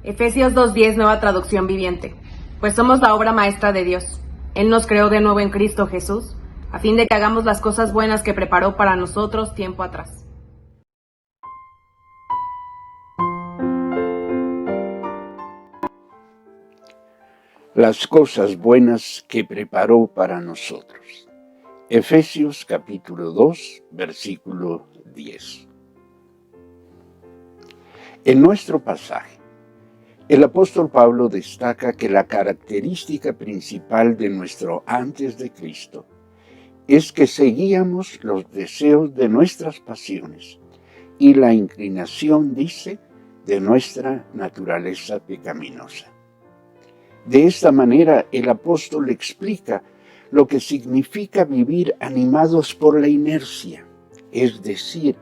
Efesios 2:10, Nueva Traducción Viviente. Pues somos la obra maestra de Dios. Él nos creó de nuevo en Cristo Jesús, a fin de que hagamos las cosas buenas que preparó para nosotros tiempo atrás. Las cosas buenas que preparó para nosotros. Efesios capítulo 2, versículo 10. En nuestro pasaje, el apóstol Pablo destaca que la característica principal de nuestro antes de Cristo es que seguíamos los deseos de nuestras pasiones y la inclinación, dice, de nuestra naturaleza pecaminosa. De esta manera, el apóstol explica lo que significa vivir animados por la inercia, es decir,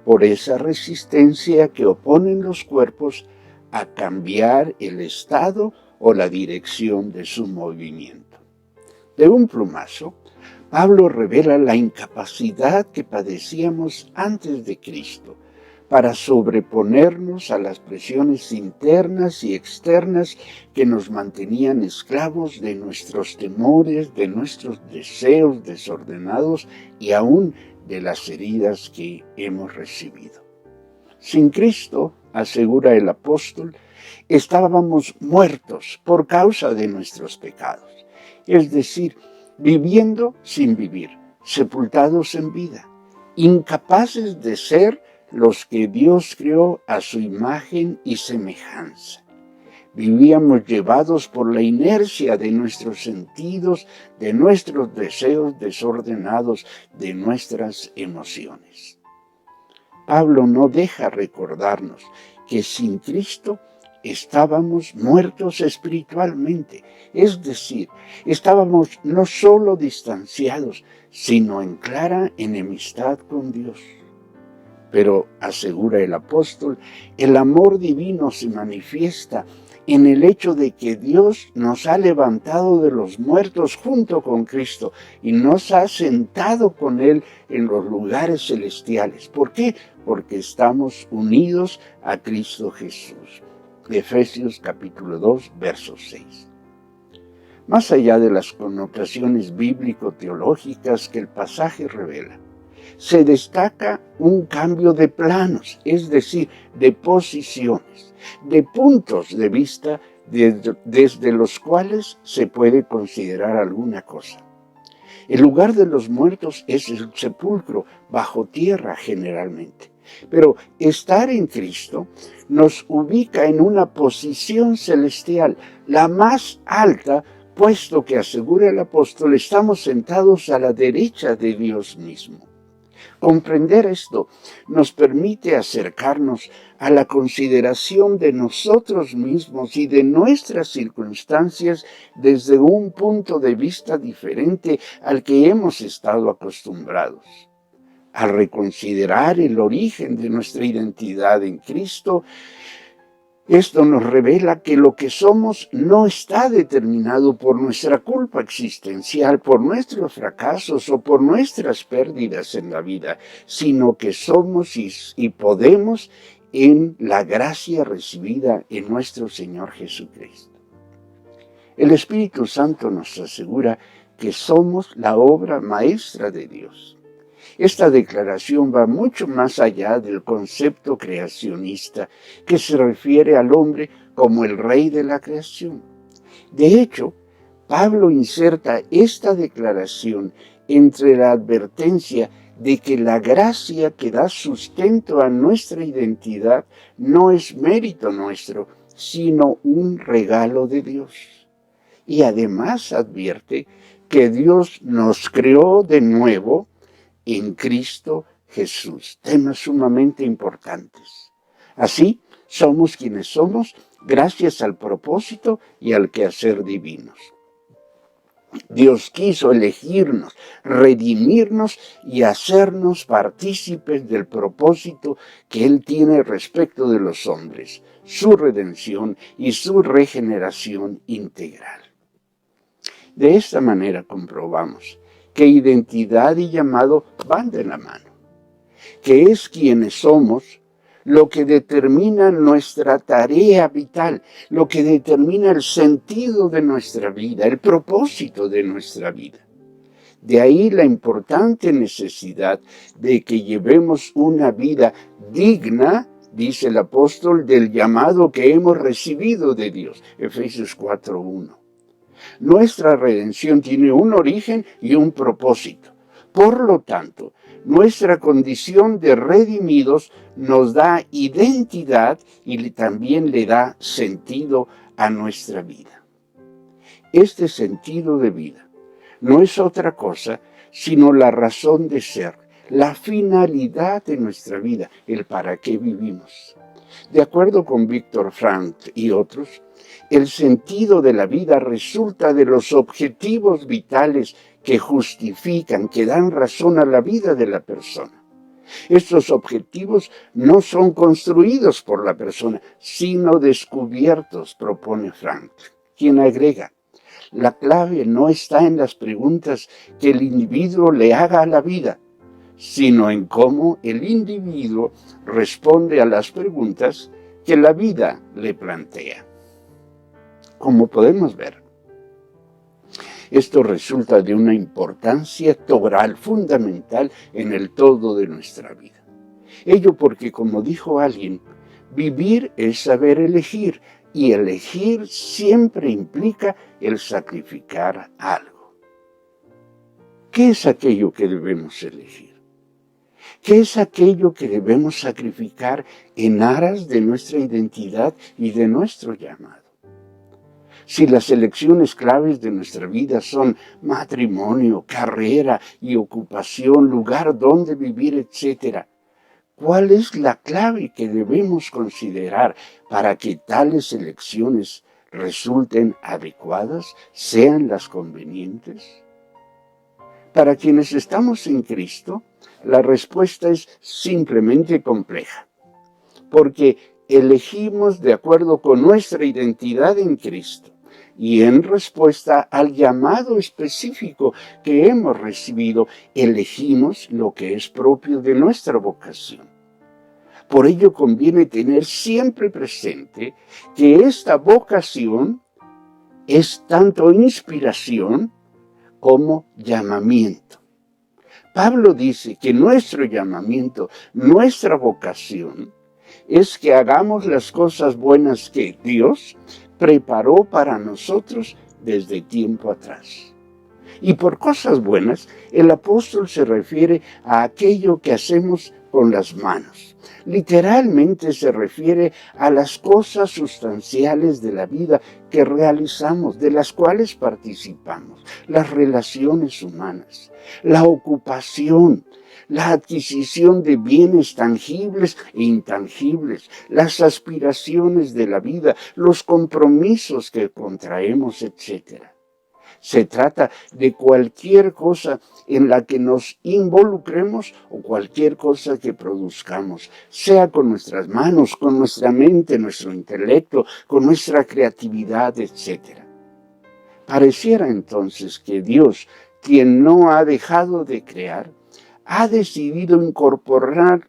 por esa resistencia que oponen los cuerpos a cambiar el estado o la dirección de su movimiento. De un plumazo, Pablo revela la incapacidad que padecíamos antes de Cristo para sobreponernos a las presiones internas y externas que nos mantenían esclavos de nuestros temores, de nuestros deseos desordenados y aún de las heridas que hemos recibido. Sin Cristo, asegura el apóstol, estábamos muertos por causa de nuestros pecados, es decir, viviendo sin vivir, sepultados en vida, incapaces de ser los que Dios creó a su imagen y semejanza. Vivíamos llevados por la inercia de nuestros sentidos, de nuestros deseos desordenados, de nuestras emociones. Pablo no deja recordarnos que sin Cristo estábamos muertos espiritualmente, es decir, estábamos no solo distanciados, sino en clara enemistad con Dios. Pero, asegura el apóstol, el amor divino se manifiesta en el hecho de que Dios nos ha levantado de los muertos junto con Cristo y nos ha sentado con Él en los lugares celestiales. ¿Por qué? Porque estamos unidos a Cristo Jesús. Efesios capítulo 2, verso 6. Más allá de las connotaciones bíblico-teológicas que el pasaje revela, se destaca un cambio de planos, es decir, de posiciones, de puntos de vista desde los cuales se puede considerar alguna cosa. El lugar de los muertos es el sepulcro, bajo tierra generalmente. Pero estar en Cristo nos ubica en una posición celestial, la más alta, puesto que, asegura el apóstol, estamos sentados a la derecha de Dios mismo. Comprender esto nos permite acercarnos a la consideración de nosotros mismos y de nuestras circunstancias desde un punto de vista diferente al que hemos estado acostumbrados. Al reconsiderar el origen de nuestra identidad en Cristo, esto nos revela que lo que somos no está determinado por nuestra culpa existencial, por nuestros fracasos o por nuestras pérdidas en la vida, sino que somos y podemos en la gracia recibida en nuestro Señor Jesucristo. El Espíritu Santo nos asegura que somos la obra maestra de Dios. Esta declaración va mucho más allá del concepto creacionista que se refiere al hombre como el rey de la creación. De hecho, Pablo inserta esta declaración entre la advertencia de que la gracia que da sustento a nuestra identidad no es mérito nuestro, sino un regalo de Dios. Y además advierte que Dios nos creó de nuevo en Cristo Jesús. Temas sumamente importantes. Así, somos quienes somos gracias al propósito y al quehacer divinos. Dios quiso elegirnos, redimirnos y hacernos partícipes del propósito que Él tiene respecto de los hombres, su redención y su regeneración integral. De esta manera comprobamos que identidad y llamado van de la mano, que es quienes somos lo que determina nuestra tarea vital, lo que determina el sentido de nuestra vida, el propósito de nuestra vida. De ahí la importante necesidad de que llevemos una vida digna, dice el apóstol, del llamado que hemos recibido de Dios. Efesios 4:1. Nuestra redención tiene un origen y un propósito. Por lo tanto, nuestra condición de redimidos nos da identidad y también le da sentido a nuestra vida. Este sentido de vida no es otra cosa sino la razón de ser, la finalidad de nuestra vida, el para qué vivimos. De acuerdo con Viktor Frankl y otros, el sentido de la vida resulta de los objetivos vitales que justifican, que dan razón a la vida de la persona. Estos objetivos no son construidos por la persona, sino descubiertos, propone Frankl, quien agrega: la clave no está en las preguntas que el individuo le haga a la vida, sino en cómo el individuo responde a las preguntas que la vida le plantea. Como podemos ver, esto resulta de una importancia toral, fundamental en el todo de nuestra vida. Ello porque, como dijo alguien, vivir es saber elegir, y elegir siempre implica el sacrificar algo. ¿Qué es aquello que debemos elegir? ¿Qué es aquello que debemos sacrificar en aras de nuestra identidad y de nuestro llamado? Si las elecciones claves de nuestra vida son matrimonio, carrera y ocupación, lugar donde vivir, etc., ¿cuál es la clave que debemos considerar para que tales elecciones resulten adecuadas, sean las convenientes? Para quienes estamos en Cristo, la respuesta es simplemente compleja, porque elegimos de acuerdo con nuestra identidad en Cristo y en respuesta al llamado específico que hemos recibido, elegimos lo que es propio de nuestra vocación. Por ello conviene tener siempre presente que esta vocación es tanto inspiración como llamamiento. Pablo dice que nuestro llamamiento, nuestra vocación, es que hagamos las cosas buenas que Dios preparó para nosotros desde tiempo atrás. Y por cosas buenas, el apóstol se refiere a aquello que hacemos con las manos. Literalmente se refiere a las cosas sustanciales de la vida que realizamos, de las cuales participamos, las relaciones humanas, la ocupación, la adquisición de bienes tangibles e intangibles, las aspiraciones de la vida, los compromisos que contraemos, etc. Se trata de cualquier cosa en la que nos involucremos o cualquier cosa que produzcamos, sea con nuestras manos, con nuestra mente, nuestro intelecto, con nuestra creatividad, etc. Pareciera entonces que Dios, quien no ha dejado de crear, ha decidido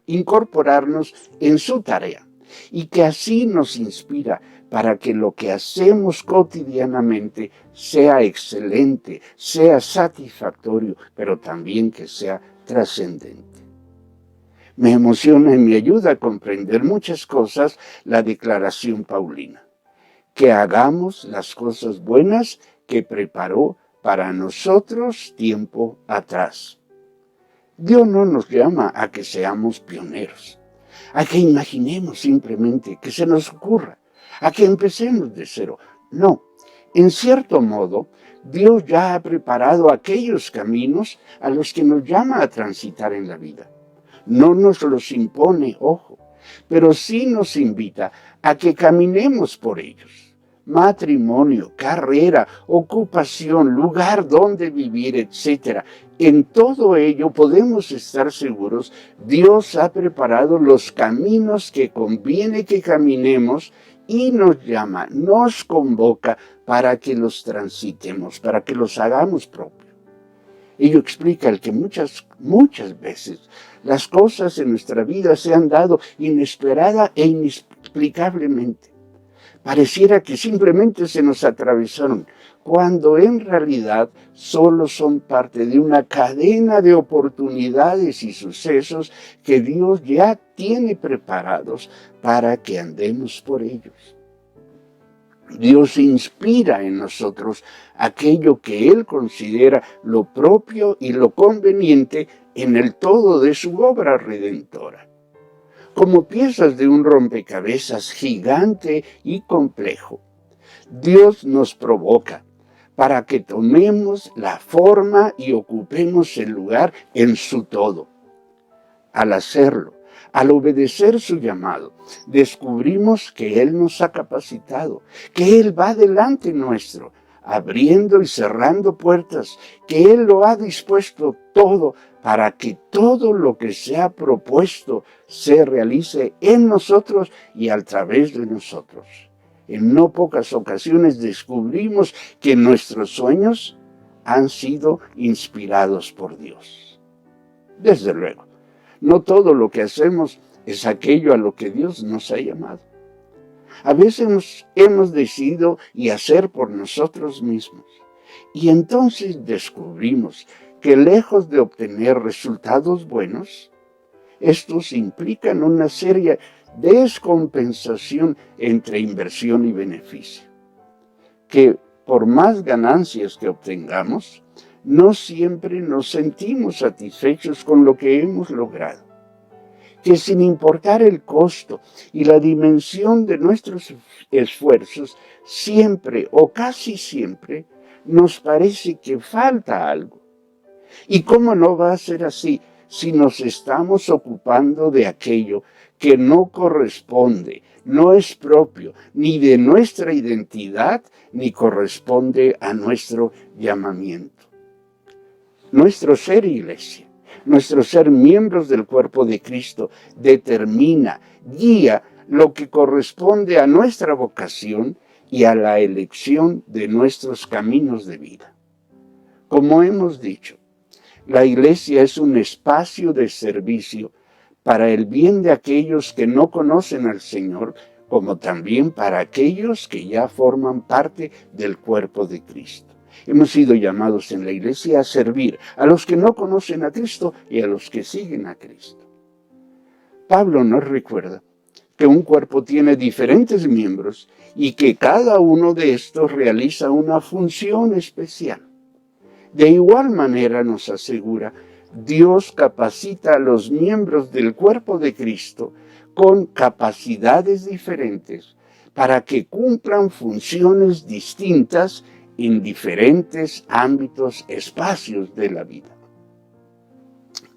incorporarnos en su tarea y que así nos inspira para que lo que hacemos cotidianamente sea excelente, sea satisfactorio, pero también que sea trascendente. Me emociona y me ayuda a comprender muchas cosas la declaración paulina, que hagamos las cosas buenas que preparó para nosotros tiempo atrás. Dios no nos llama a que seamos pioneros, a que imaginemos simplemente, que se nos ocurra, a que empecemos de cero. No, en cierto modo, Dios ya ha preparado aquellos caminos a los que nos llama a transitar en la vida. No nos los impone, ojo, pero sí nos invita a que caminemos por ellos. Matrimonio, carrera, ocupación, lugar donde vivir, etc. En todo ello podemos estar seguros, Dios ha preparado los caminos que conviene que caminemos y nos llama, nos convoca para que los transitemos, para que los hagamos propios. Ello explica el que muchas veces las cosas en nuestra vida se han dado inesperada e inexplicablemente. Pareciera que simplemente se nos atravesaron, cuando en realidad solo son parte de una cadena de oportunidades y sucesos que Dios ya tiene preparados para que andemos por ellos. Dios inspira en nosotros aquello que Él considera lo propio y lo conveniente en el todo de su obra redentora. Como piezas de un rompecabezas gigante y complejo, Dios nos provoca para que tomemos la forma y ocupemos el lugar en su todo. Al hacerlo, al obedecer su llamado, descubrimos que Él nos ha capacitado, que Él va delante nuestro, abriendo y cerrando puertas, que Él lo ha dispuesto todo para que todo lo que se ha propuesto se realice en nosotros y a través de nosotros. En no pocas ocasiones descubrimos que nuestros sueños han sido inspirados por Dios. Desde luego, no todo lo que hacemos es aquello a lo que Dios nos ha llamado. A veces hemos decidido y hacer por nosotros mismos. Y entonces descubrimos que lejos de obtener resultados buenos, estos implican una seria descompensación entre inversión y beneficio. Que por más ganancias que obtengamos, no siempre nos sentimos satisfechos con lo que hemos logrado. Que sin importar el costo y la dimensión de nuestros esfuerzos, siempre o casi siempre nos parece que falta algo. ¿Y cómo no va a ser así si nos estamos ocupando de aquello que no corresponde, no es propio ni de nuestra identidad, ni corresponde a nuestro llamamiento? Nuestro ser iglesia, nuestro ser miembros del cuerpo de Cristo, determina, guía lo que corresponde a nuestra vocación y a la elección de nuestros caminos de vida. Como hemos dicho, la iglesia es un espacio de servicio para el bien de aquellos que no conocen al Señor, como también para aquellos que ya forman parte del cuerpo de Cristo. Hemos sido llamados en la iglesia a servir a los que no conocen a Cristo y a los que siguen a Cristo. Pablo nos recuerda que un cuerpo tiene diferentes miembros y que cada uno de estos realiza una función especial. De igual manera nos asegura, Dios capacita a los miembros del cuerpo de Cristo con capacidades diferentes para que cumplan funciones distintas en diferentes ámbitos, espacios de la vida.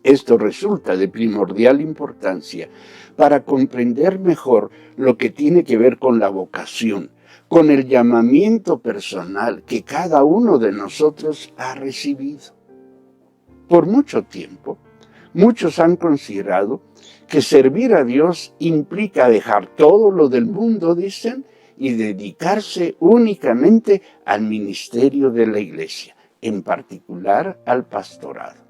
Esto resulta de primordial importancia para comprender mejor lo que tiene que ver con la vocación, con el llamamiento personal que cada uno de nosotros ha recibido. Por mucho tiempo, muchos han considerado que servir a Dios implica dejar todo lo del mundo, dicen, y dedicarse únicamente al ministerio de la iglesia, en particular al pastorado.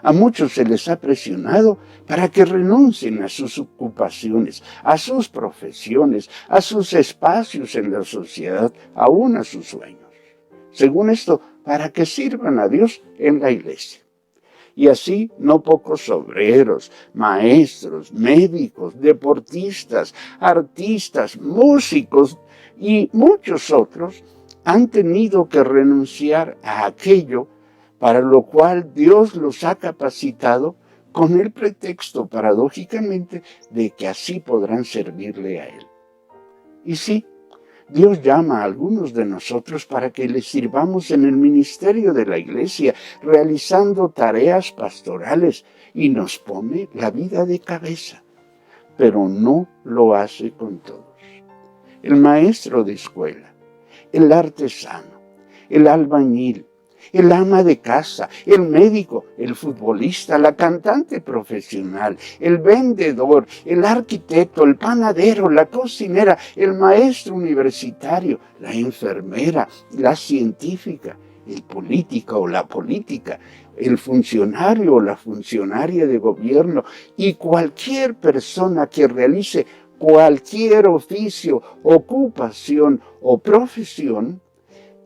A muchos se les ha presionado para que renuncien a sus ocupaciones, a sus profesiones, a sus espacios en la sociedad, aún a sus sueños. Según esto, para que sirvan a Dios en la iglesia. Y así no pocos obreros, maestros, médicos, deportistas, artistas, músicos y muchos otros han tenido que renunciar a aquello para lo cual Dios los ha capacitado, con el pretexto, paradójicamente, de que así podrán servirle a Él. Y sí, Dios llama a algunos de nosotros para que les sirvamos en el ministerio de la iglesia, realizando tareas pastorales, y nos pone la vida de cabeza, pero no lo hace con todos. El maestro de escuela, el artesano, el albañil, el ama de casa, el médico, el futbolista, la cantante profesional, el vendedor, el arquitecto, el panadero, la cocinera, el maestro universitario, la enfermera, la científica, el político o la política, el funcionario o la funcionaria de gobierno y cualquier persona que realice cualquier oficio, ocupación o profesión,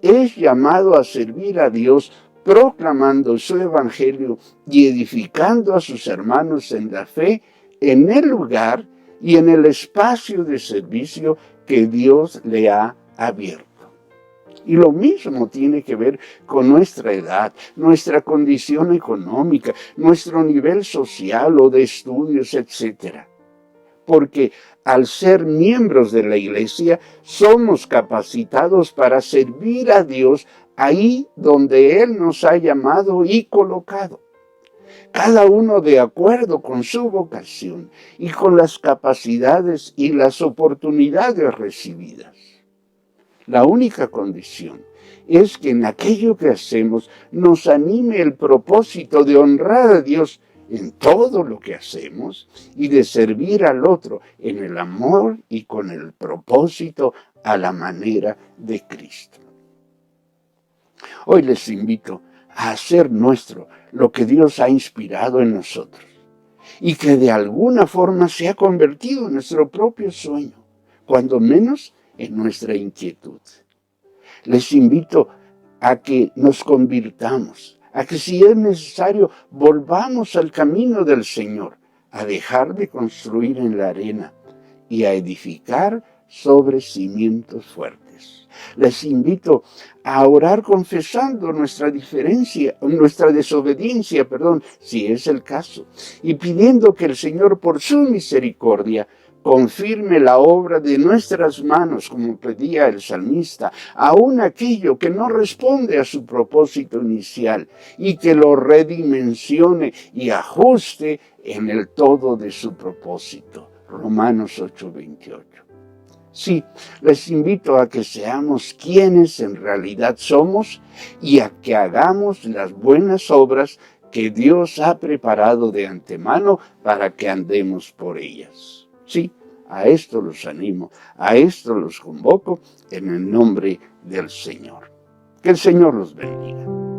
es llamado a servir a Dios proclamando su evangelio y edificando a sus hermanos en la fe en el lugar y en el espacio de servicio que Dios le ha abierto. Y lo mismo tiene que ver con nuestra edad, nuestra condición económica, nuestro nivel social o de estudios, etc. Porque al ser miembros de la iglesia, somos capacitados para servir a Dios ahí donde Él nos ha llamado y colocado. Cada uno de acuerdo con su vocación y con las capacidades y las oportunidades recibidas. La única condición es que en aquello que hacemos nos anime el propósito de honrar a Dios en todo lo que hacemos y de servir al otro en el amor y con el propósito a la manera de Cristo. Hoy les invito a hacer nuestro lo que Dios ha inspirado en nosotros y que de alguna forma se ha convertido en nuestro propio sueño, cuando menos en nuestra inquietud. Les invito a que nos convirtamos, a que si es necesario volvamos al camino del Señor, a dejar de construir en la arena y a edificar sobre cimientos fuertes. Les invito a orar confesando nuestra desobediencia, si es el caso, y pidiendo que el Señor por su misericordia confirme la obra de nuestras manos, como pedía el salmista, aun aquello que no responde a su propósito inicial, y que lo redimensione y ajuste en el todo de su propósito. Romanos 8:28. Sí, les invito a que seamos quienes en realidad somos y a que hagamos las buenas obras que Dios ha preparado de antemano para que andemos por ellas. Sí, a esto los animo, a esto los convoco en el nombre del Señor. Que el Señor los bendiga.